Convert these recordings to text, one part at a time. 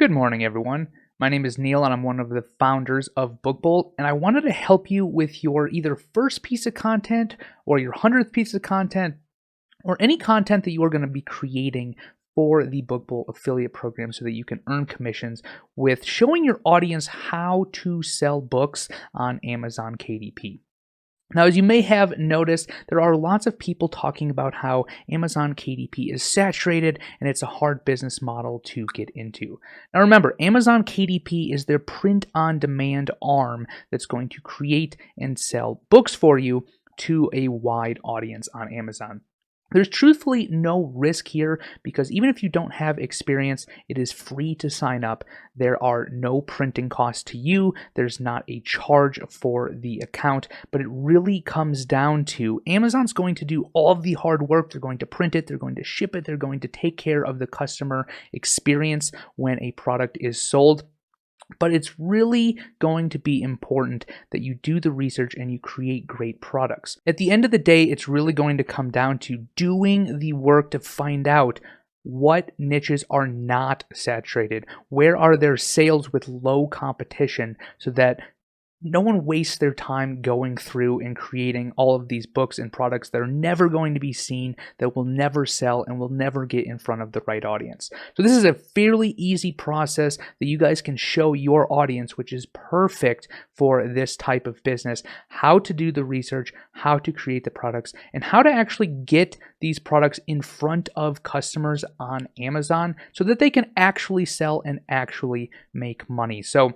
Good morning, everyone. My name is Neil, and I'm one of the founders of BookBolt, and I wanted to help you with your either first piece of content or your 100th piece of content or any content that you are going to be creating for the BookBolt affiliate program so that you can earn commissions with showing your audience how to sell books on Amazon KDP. Now, as you may have noticed, there are lots of people talking about how Amazon KDP is saturated and it's a hard business model to get into. Now, remember, Amazon KDP is their print-on-demand arm that's going to create and sell books for you to a wide audience on Amazon. There's truthfully no risk here because even if you don't have experience, it is free to sign up. There are no printing costs to you. There's not a charge for the account, but it really comes down to Amazon's going to do all of the hard work. They're going to print it. They're going to ship it. They're going to take care of the customer experience when a product is sold. But it's really going to be important that you do the research and you create great products. At the end of the day, it's really going to come down to doing the work to find out what niches are not saturated. Where are there sales with low competition so that no one wastes their time going through and creating all of these books and products that are never going to be seen, that will never sell, and will never get in front of the right audience. So this is a fairly easy process that you guys can show your audience, which is perfect for this type of business, how to do the research, how to create the products, and how to actually get these products in front of customers on Amazon so that they can actually sell and actually make money. So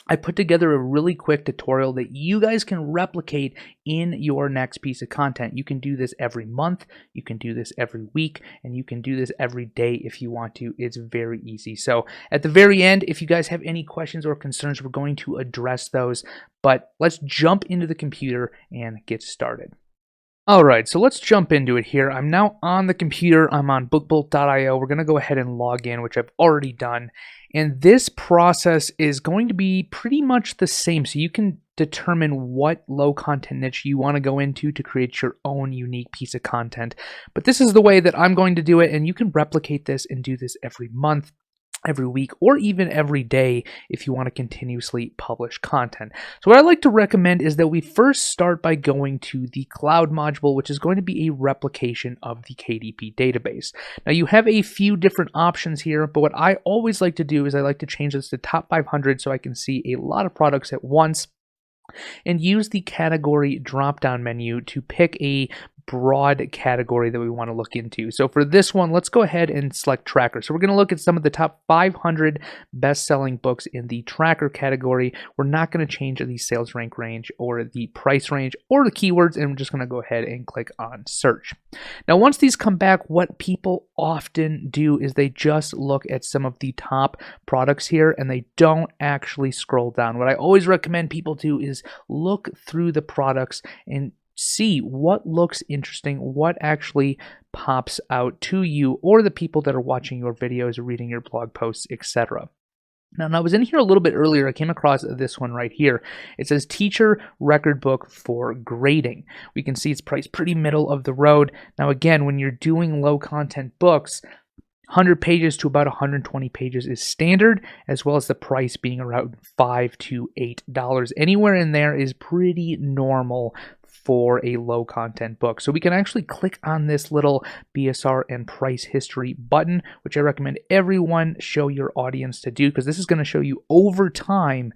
I put together a really quick tutorial that you guys can replicate in your next piece of content. You can do this every month, you can do this every week, and you can do this every day if you want to. It's very easy. So at the very end, if you guys have any questions or concerns, we're going to address those. But let's jump into the computer and get started. All right, so let's jump into it here. I'm now on the computer. I'm on bookbolt.io. We're going to go ahead and log in, which I've already done. And this process is going to be pretty much the same. So you can determine what low content niche you want to go into to create your own unique piece of content. But this is the way that I'm going to do it. And you can replicate this and do this every month, every week, or even every day if you want to continuously publish content. So what I like to recommend is that we first start by going to the cloud module, which is going to be a replication of the KDP database. Now you have a few different options here, but what I always like to do is I like to change this to top 500 so I can see a lot of products at once and use the category drop-down menu to pick a broad category that we want to look into. So for this one, let's go ahead and select tracker. So we're going to look at some of the top 500 best-selling books in the tracker category. We're not going to change the sales rank range or the price range or the keywords, and we're just going to go ahead and click on search. Now, once these come back, what people often do is they just look at some of the top products here and they don't actually scroll down. What I always recommend people do is look through the products and see what looks interesting, what actually pops out to you or the people that are watching your videos or reading your blog posts, etc. Now, I was in here a little bit earlier. I came across this one right here. It says teacher record book for grading. We can see it's priced pretty middle of the road. Now, again, when you're doing low content books, 100 pages to about 120 pages is standard, as well as the price being around $5 to $8. Anywhere in there is pretty normal for a low content book. So we can actually click on this little BSR and price history button, which I recommend everyone show your audience to do because this is going to show you over time,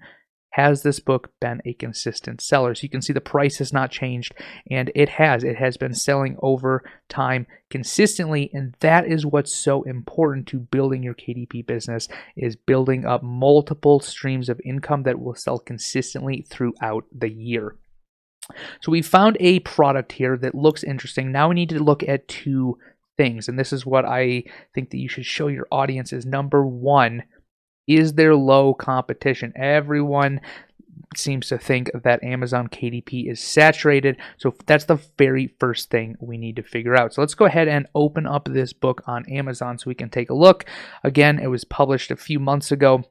has this book been a consistent seller? So you can see the price has not changed, and it has been selling over time consistently, and that is what's so important to building your KDP business, is building up multiple streams of income that will sell consistently throughout the year. So we found a product here that looks interesting. Now we need to look at two things, and this is what I think that you should show your audience is number one, is there low competition? Everyone seems to think that Amazon KDP is saturated, so that's the very first thing we need to figure out. So let's go ahead and open up this book on Amazon so we can take a look. Again, it was published a few months ago.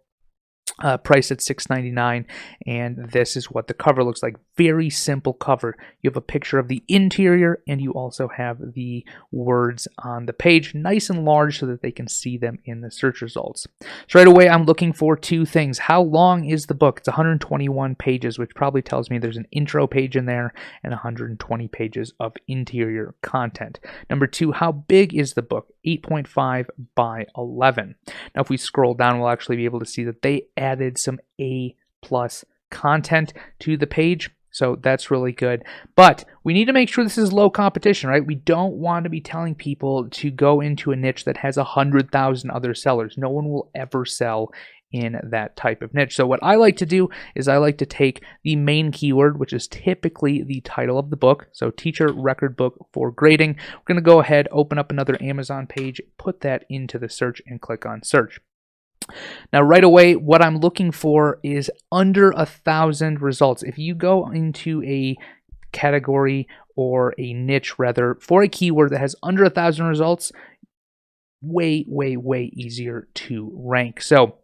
priced at $6.99, and this is what the cover looks like. Very simple cover. You have a picture of the interior, and you also have the words on the page, nice and large so that they can see them in the search results. So right away, I'm looking for two things. How long is the book? It's 121 pages, which probably tells me there's an intro page in there and 120 pages of interior content. Number two, how big is the book? 8.5 by 11. Now, if we scroll down, we'll actually be able to see that they added some A+ content to the page. So that's really good. But we need to make sure this is low competition, right? We don't want to be telling people to go into a niche that has 100,000 other sellers. No one will ever sell in that type of niche. So what I like to do is I like to take the main keyword, which is typically the title of the book. So teacher record book for grading. We're going to go ahead, open up another Amazon page, put that into the search and click on search. Now, right away, what I'm looking for is under 1,000 results. If you go into a category or a niche, rather, for a keyword that has under 1,000 results, way easier to rank. So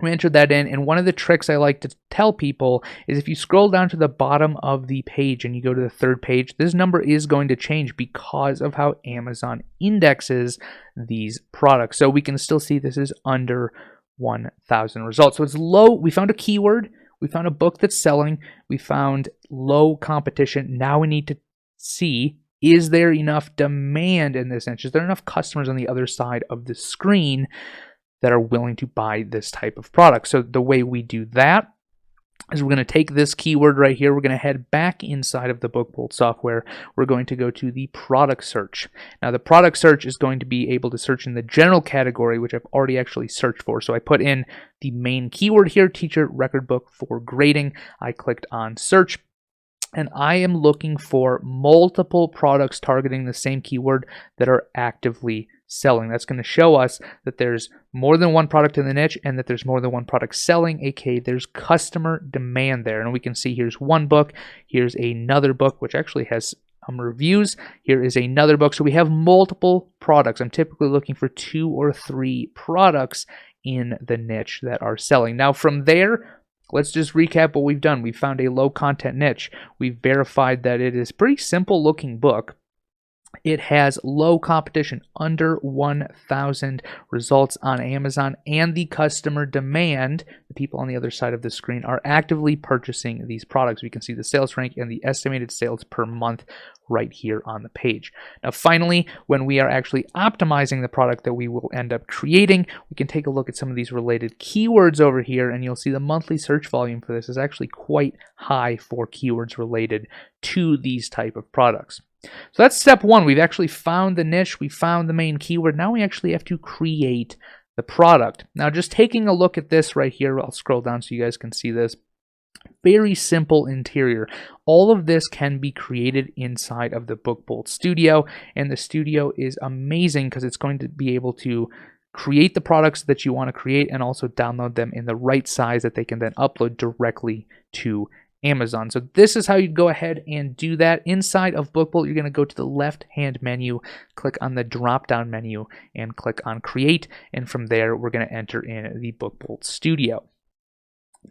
we entered that in, and one of the tricks I like to tell people is if you scroll down to the bottom of the page and you go to the third page, this number is going to change because of how Amazon indexes these products. So we can still see this is under 1,000 results. So it's low. We found a keyword. We found a book that's selling. We found low competition. Now we need to see, is there enough demand in this niche? Is there enough customers on the other side of the screen that are willing to buy this type of product? So the way we do that is we're going to take this keyword right here. We're going to head back inside of the BookBolt software. We're going to go to the product search. Now, the product search is going to be able to search in the general category, which I've already actually searched for. So I put in the main keyword here, teacher record book for grading. I clicked on search, and I am looking for multiple products targeting the same keyword that are actively selling. That's going to show us that there's more than one product in the niche and that there's more than one product selling, aka there's customer demand there. And we can see here's one book, here's another book, which actually has reviews. Here is another book. So we have multiple products. I'm typically looking for 2 or 3 products in the niche that are selling. Now from there, let's just recap what we've done. We found a low content niche. We've verified that it is a pretty simple looking book. It has low competition, under 1,000 results on Amazon, and the customer demand, the people on the other side of the screen, are actively purchasing these products. We can see the sales rank and the estimated sales per month right here on the page. Now, finally, when we are actually optimizing the product that we will end up creating, we can take a look at some of these related keywords over here, and you'll see the monthly search volume for this is actually quite high for keywords related to these type of products. So that's step one. We've actually found the niche. We found the main keyword. Now we actually have to create the product. Now, just taking a look at this right here, I'll scroll down so you guys can see this. Very simple interior. All of this can be created inside of the BookBolt Studio, and the Studio is amazing because it's going to be able to create the products that you want to create and also download them in the right size that they can then upload directly to Amazon. So this is how you go ahead and do that. Inside of BookBolt, you're going to go to the left-hand menu, click on the drop-down menu, and click on Create. And from there, we're going to enter in the BookBolt Studio.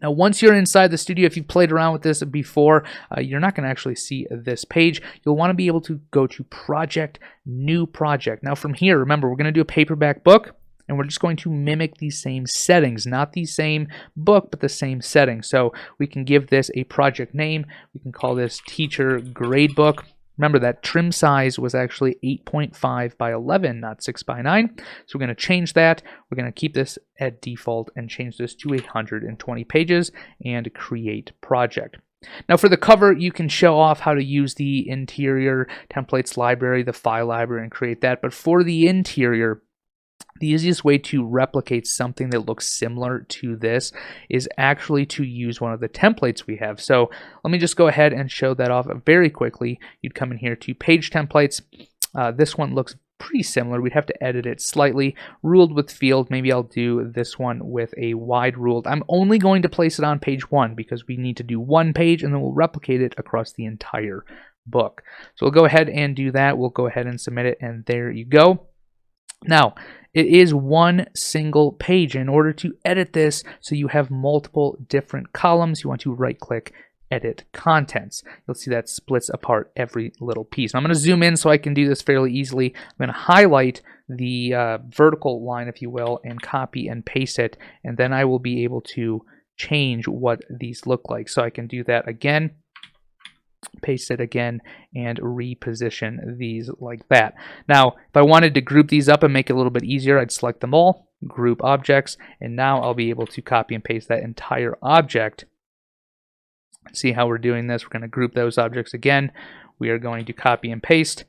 Now, once you're inside the studio, if you've played around with this before, you're not going to actually see this page. You'll want to be able to go to Project, New Project. Now, from here, remember, we're going to do a paperback book. And we're just going to mimic these same settings, not the same book, but the same settings. So we can give this a project name. We can call this Teacher Gradebook. Remember that trim size was actually 8.5 by 11, not 6 by 9. So we're going to change that. We're going to keep this at default and change this to 120 pages and create project. Now for the cover, you can show off how to use the interior templates library, the file library, and create that. But for the interior, the easiest way to replicate something that looks similar to this is actually to use one of the templates we have. So let me just go ahead and show that off very quickly. You'd come in here to Page Templates. This one looks pretty similar. We'd have to edit it slightly. Ruled with field. Maybe I'll do this one with a wide ruled. I'm only going to place it on page 1 because we need to do one page and then we'll replicate it across the entire book. So we'll go ahead and do that. We'll go ahead and submit it, and there you go. Now, it is one single page. In order to edit this so you have multiple different columns, you want to right click, edit contents. You'll see that splits apart every little piece. I'm going to zoom in so I can do this fairly easily. I'm going to highlight the vertical line, if you will, and copy and paste it, and then I will be able to change what these look like. So I can do that again, paste it again, and reposition these like that. Now, if I wanted to group these up and make it a little bit easier, I'd select them all, group objects, and now I'll be able to copy and paste that entire object. See how we're doing this? We're going to group those objects again. We are going to copy and paste,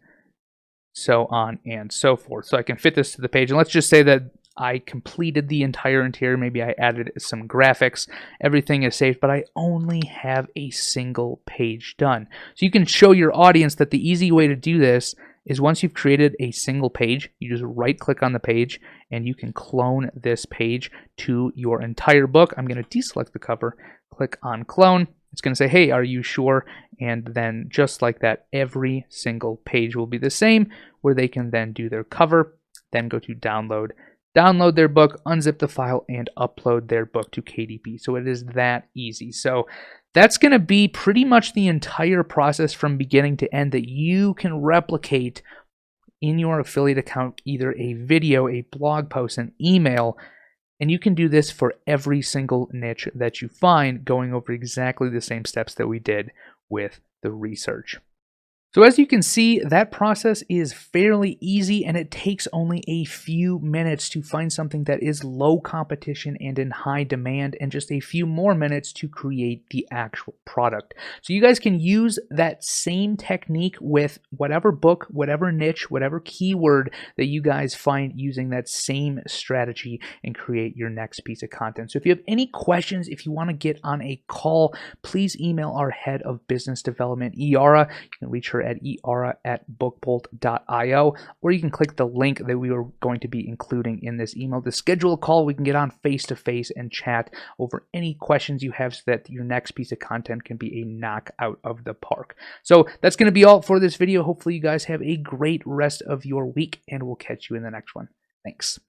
so on and so forth. So I can fit this to the page. And let's just say that I completed the entire interior. Maybe I added some graphics. Everything is saved, but I only have a single page done. So you can show your audience that the easy way to do this is once you've created a single page, you just right click on the page and you can clone this page to your entire book. I'm going to deselect the cover, click on clone. It's going to say, hey, are you sure? And then just like that, every single page will be the same, where they can then do their cover, then go to download their book, unzip the file, and upload their book to KDP. So it is that easy. So that's going to be pretty much the entire process from beginning to end that you can replicate in your affiliate account, either a video, a blog post, an email. And you can do this for every single niche that you find, going over exactly the same steps that we did with the research. So as you can see, that process is fairly easy, and it takes only a few minutes to find something that is low competition and in high demand, and just a few more minutes to create the actual product. So you guys can use that same technique with whatever book, whatever niche, whatever keyword that you guys find, using that same strategy, and create your next piece of content. So if you have any questions, if you want to get on a call, please email our head of business development, Iara. You can reach her at iara@bookbolt.io, or you can click the link that we are going to be including in this email to schedule a call. We can get on face-to-face and chat over any questions you have so that your next piece of content can be a knockout of the park. So that's going to be all for this video. Hopefully you guys have a great rest of your week, and we'll catch you in the next one. Thanks.